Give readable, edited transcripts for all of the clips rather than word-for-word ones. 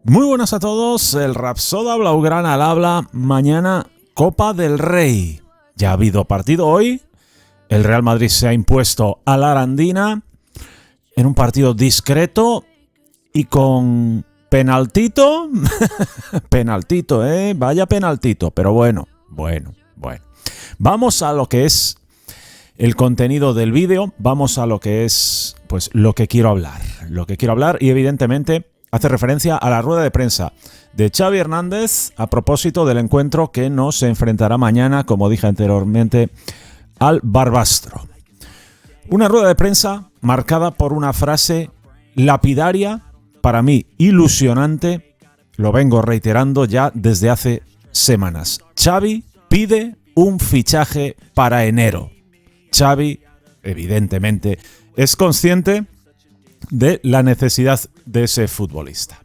Muy buenas a todos, el Rapsoda Blaugrana al habla. Mañana Copa del Rey. Ya ha habido partido hoy. El Real Madrid se ha impuesto a la Arandina en un partido discreto y con penaltito. Penaltito, vaya penaltito, pero bueno. Vamos a lo que es el contenido del vídeo, vamos a lo que es pues lo que quiero hablar. Y evidentemente hace referencia a la rueda de prensa de Xavi Hernández a propósito del encuentro que nos enfrentará mañana, como dije anteriormente, al Barbastro. Una rueda de prensa marcada por una frase lapidaria, para mí ilusionante, lo vengo reiterando ya desde hace semanas. Xavi pide un fichaje para enero. Xavi, evidentemente, es consciente de la necesidad de ese futbolista.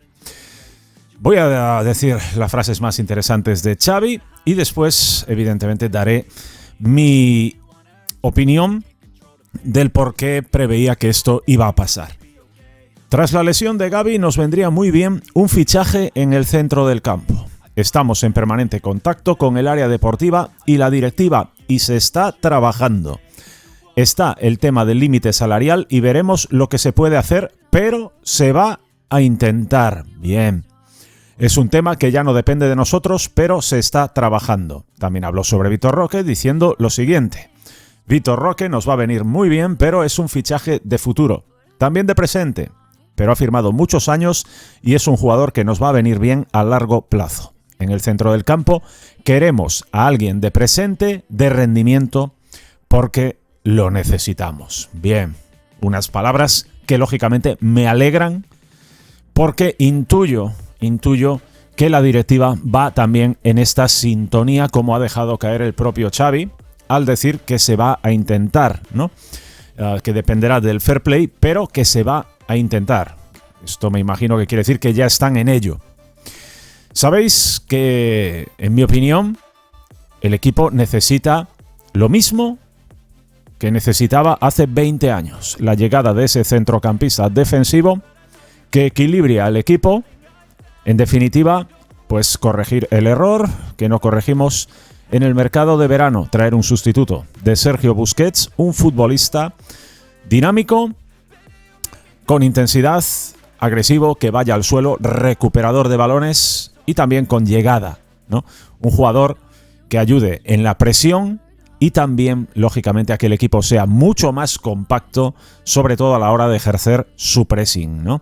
Voy a decir las frases más interesantes de Xavi y después, evidentemente, daré mi opinión del por qué preveía que esto iba a pasar. Tras la lesión de Gavi nos vendría muy bien un fichaje en el centro del campo. Estamos en permanente contacto con el área deportiva y la directiva y se está trabajando. Está el tema del límite salarial y veremos lo que se puede hacer, pero se va a intentar. Bien. Es un tema que ya no depende de nosotros, pero se está trabajando. También habló sobre Vitor Roque diciendo lo siguiente. Vitor Roque nos va a venir muy bien, pero es un fichaje de futuro. También de presente, pero ha firmado muchos años y es un jugador que nos va a venir bien a largo plazo. En el centro del campo queremos a alguien de presente, de rendimiento, porque lo necesitamos. Bien, unas palabras que lógicamente me alegran porque intuyo que la directiva va también en esta sintonía, como ha dejado caer el propio Xavi al decir que se va a intentar, ¿no? Que dependerá del fair play, pero que se va a intentar. Esto me imagino que quiere decir que ya están en ello. Sabéis que, en mi opinión, el equipo necesita lo mismo que necesitaba hace 20 años. La llegada de ese centrocampista defensivo que equilibre al equipo. En definitiva, pues corregir el error que no corregimos en el mercado de verano. Traer un sustituto de Sergio Busquets, un futbolista dinámico, con intensidad, agresivo, que vaya al suelo, recuperador de balones y también con llegada, ¿no? Un jugador que ayude en la presión y también, lógicamente, a que el equipo sea mucho más compacto, sobre todo a la hora de ejercer su pressing, ¿no?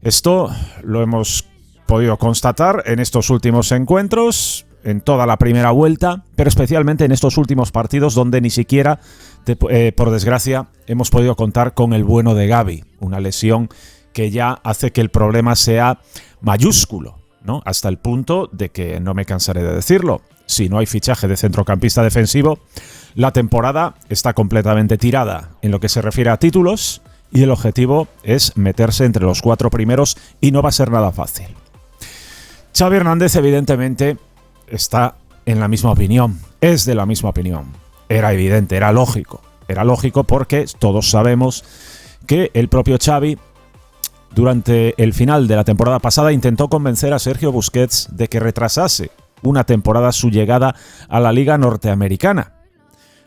Esto lo hemos podido constatar en estos últimos encuentros, en toda la primera vuelta, pero especialmente en estos últimos partidos donde ni siquiera, por desgracia, hemos podido contar con el bueno de Gavi, una lesión que ya hace que el problema sea mayúsculo, ¿no? Hasta el punto de que, no me cansaré de decirlo, si no hay fichaje de centrocampista defensivo, la temporada está completamente tirada en lo que se refiere a títulos y el objetivo es meterse entre los 4 primeros y no va a ser nada fácil. Xavi Hernández evidentemente está en la misma opinión, es de la misma opinión. Era evidente, era lógico porque todos sabemos que el propio Xavi durante el final de la temporada pasada intentó convencer a Sergio Busquets de que retrasase una temporada su llegada a la Liga Norteamericana.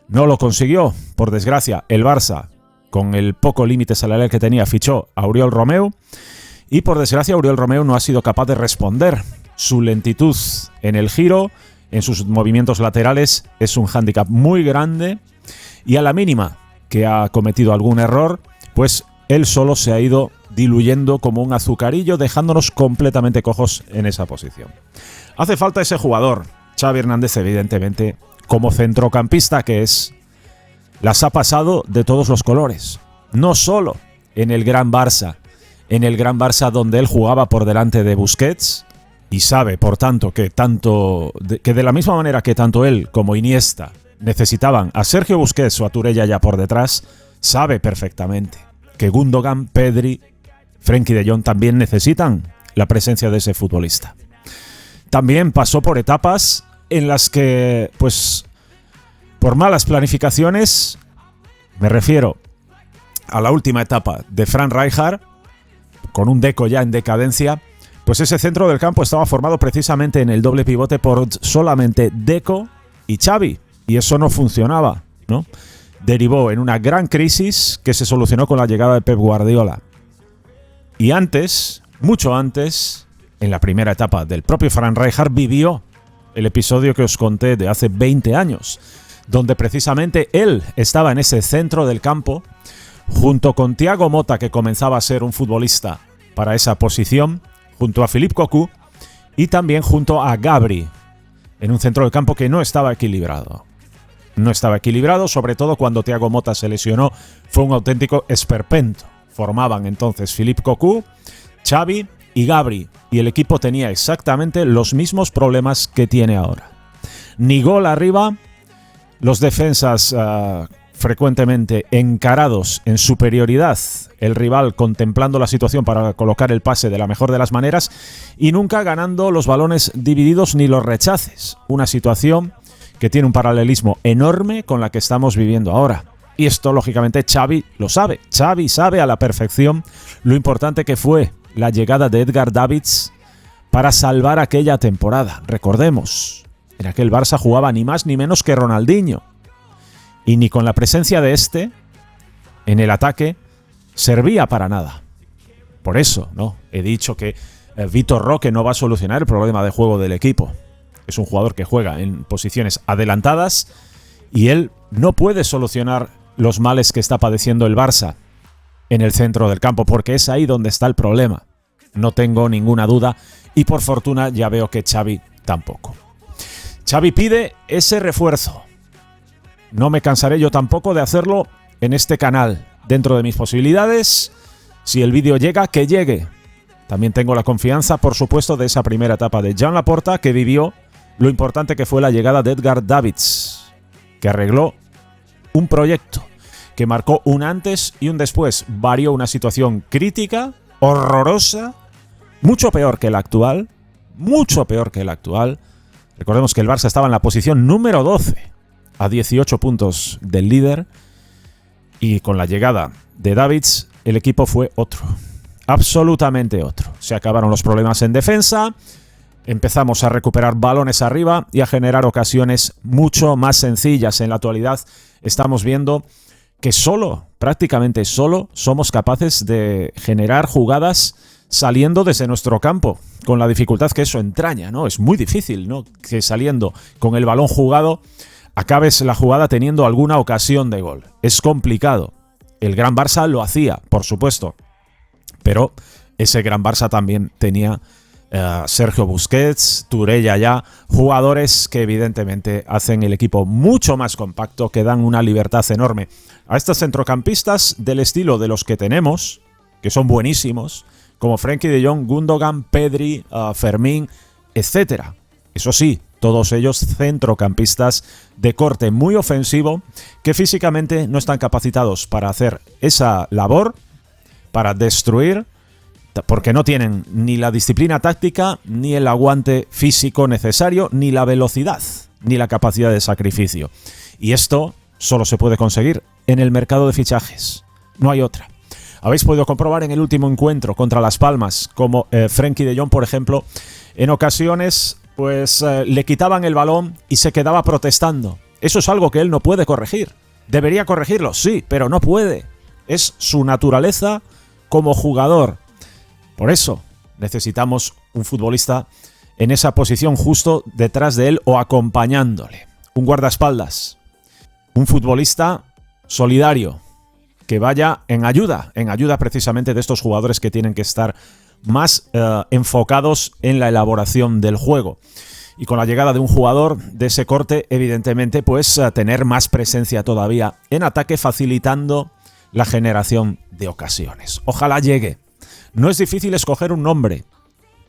No lo consiguió, por desgracia. El Barça, con el poco límite salarial que tenía, fichó a Oriol Romeu y por desgracia Oriol Romeu no ha sido capaz de responder. Su lentitud en el giro, en sus movimientos laterales, es un hándicap muy grande y a la mínima que ha cometido algún error, pues él solo se ha ido diluyendo como un azucarillo, dejándonos completamente cojos en esa posición. Hace falta ese jugador. Xavi Hernández, evidentemente, como centrocampista que es, las ha pasado de todos los colores. No solo en el Gran Barça, donde él jugaba por delante de Busquets, y sabe, por tanto, que de la misma manera que tanto él como Iniesta necesitaban a Sergio Busquets o a Turella ya por detrás, sabe perfectamente que Gundogan, Pedri, Frenkie de Jong también necesitan la presencia de ese futbolista. También pasó por etapas en las que, pues, por malas planificaciones, me refiero a la última etapa de Frank Rijkaard, con un Deco ya en decadencia, Pues ese centro del campo estaba formado precisamente en el doble pivote por solamente Deco y Xavi, y eso no funcionaba, ¿no? Derivó en una gran crisis que se solucionó con la llegada de Pep Guardiola. Y antes, mucho antes, en la primera etapa del propio Frank Rijkaard, vivió el episodio que os conté de hace 20 años, donde precisamente él estaba en ese centro del campo, junto con Thiago Motta, que comenzaba a ser un futbolista para esa posición, junto a Philippe Cocu y también junto a Gabri, en un centro del campo que no estaba equilibrado. No estaba equilibrado, sobre todo cuando Thiago Motta se lesionó, fue un auténtico esperpento. Formaban entonces Philippe Cocu, Xavi y Gabri, y el equipo tenía exactamente los mismos problemas que tiene ahora. Ni gol arriba, los defensas frecuentemente encarados en superioridad, el rival contemplando la situación para colocar el pase de la mejor de las maneras y nunca ganando los balones divididos ni los rechaces. Una situación que tiene un paralelismo enorme con la que estamos viviendo ahora. Y esto, lógicamente, Xavi lo sabe. Xavi sabe a la perfección lo importante que fue la llegada de Edgar Davids para salvar aquella temporada. Recordemos, en aquel Barça jugaba ni más ni menos que Ronaldinho. Y ni con la presencia de este en el ataque servía para nada. Por eso, ¿no? He dicho que Vitor Roque no va a solucionar el problema de juego del equipo. Es un jugador que juega en posiciones adelantadas y él no puede solucionar los males que está padeciendo el Barça en el centro del campo, porque es ahí donde está el problema. No tengo ninguna duda y por fortuna ya veo que Xavi tampoco. Xavi pide ese refuerzo. No me cansaré yo tampoco de hacerlo en este canal, dentro de mis posibilidades. Si el vídeo llega, que llegue. También tengo la confianza, por supuesto, de esa primera etapa de Joan Laporta, que vivió lo importante que fue la llegada de Edgar Davids, que arregló un proyecto, que marcó un antes y un después. Varió una situación crítica, horrorosa, mucho peor que la actual, mucho peor que la actual. Recordemos que el Barça estaba en la posición número 12, a 18 puntos del líder, y con la llegada de Davids el equipo fue otro, absolutamente otro. Se acabaron los problemas en defensa, empezamos a recuperar balones arriba y a generar ocasiones mucho más sencillas. En la actualidad estamos viendo que prácticamente solo, somos capaces de generar jugadas saliendo desde nuestro campo, con la dificultad que eso entraña, ¿no? Es muy difícil, ¿no?, que saliendo con el balón jugado acabes la jugada teniendo alguna ocasión de gol. Es complicado. El Gran Barça lo hacía, por supuesto, pero ese Gran Barça también tenía Sergio Busquets, Touré, Yaya, jugadores que evidentemente hacen el equipo mucho más compacto, que dan una libertad enorme a estos centrocampistas del estilo de los que tenemos, que son buenísimos, como Frenkie de Jong, Gundogan, Pedri, Fermín, etc. Eso sí, todos ellos centrocampistas de corte muy ofensivo, que físicamente no están capacitados para hacer esa labor, para destruir, porque no tienen ni la disciplina táctica, ni el aguante físico necesario, ni la velocidad, ni la capacidad de sacrificio. Y esto solo se puede conseguir en el mercado de fichajes. No hay otra. Habéis podido comprobar en el último encuentro contra Las Palmas, como Frenkie de Jong, por ejemplo, en ocasiones pues le quitaban el balón y se quedaba protestando. Eso es algo que él no puede corregir. Debería corregirlo, sí, pero no puede. Es su naturaleza como jugador. Por eso necesitamos un futbolista en esa posición justo detrás de él o acompañándole. Un guardaespaldas. Un futbolista solidario que vaya en ayuda precisamente de estos jugadores que tienen que estar más enfocados en la elaboración del juego. Y con la llegada de un jugador de ese corte, evidentemente, pues tener más presencia todavía en ataque, facilitando la generación de ocasiones. Ojalá llegue. No es difícil escoger un nombre.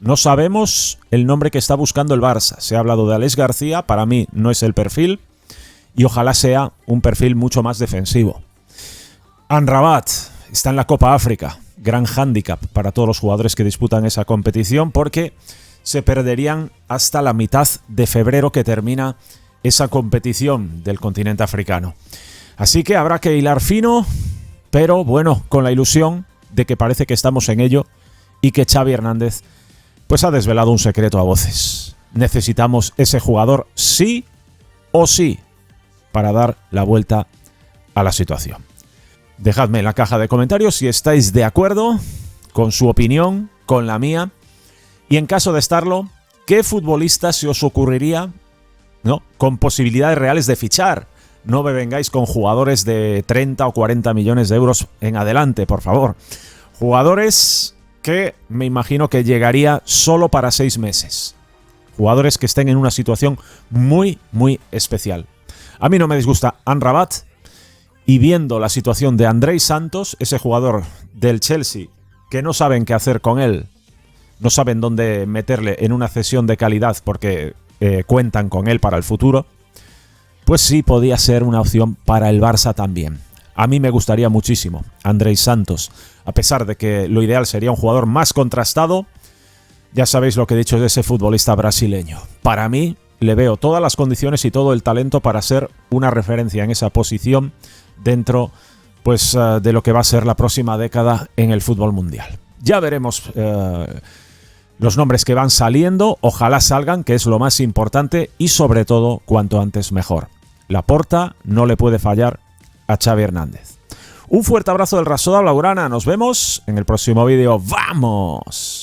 No sabemos el nombre que está buscando el Barça. Se ha hablado de Alex García, para mí no es el perfil, y ojalá sea un perfil mucho más defensivo. Amrabat está en la Copa África. Gran hándicap para todos los jugadores que disputan esa competición, porque se perderían hasta la mitad de febrero, que termina esa competición del continente africano. Así que habrá que hilar fino, pero bueno, con la ilusión de que parece que estamos en ello y que Xavi Hernández pues ha desvelado un secreto a voces. Necesitamos ese jugador sí o sí para dar la vuelta a la situación. Dejadme en la caja de comentarios si estáis de acuerdo con su opinión, con la mía, y en caso de estarlo, ¿qué futbolista se os ocurriría, ¿no?, con posibilidades reales de fichar? No me vengáis con jugadores de 30 o 40 millones de euros en adelante, por favor. Jugadores que me imagino que llegaría solo para 6 meses. Jugadores que estén en una situación muy, muy especial. A mí no me disgusta Amrabat, y viendo la situación de Andrei Santos, ese jugador del Chelsea, que no saben qué hacer con él, no saben dónde meterle en una cesión de calidad porque cuentan con él para el futuro, pues sí podía ser una opción para el Barça también. A mí me gustaría muchísimo Andrei Santos, a pesar de que lo ideal sería un jugador más contrastado. Ya sabéis lo que he dicho de ese futbolista brasileño. Para mí le veo todas las condiciones y todo el talento para ser una referencia en esa posición dentro, pues, de lo que va a ser la próxima década en el fútbol mundial. Ya veremos los nombres que van saliendo, ojalá salgan, que es lo más importante, y sobre todo cuanto antes mejor. Laporta no le puede fallar a Xavi Hernández. Un fuerte abrazo del Rasoda Blaugrana, nos vemos en el próximo vídeo. ¡Vamos!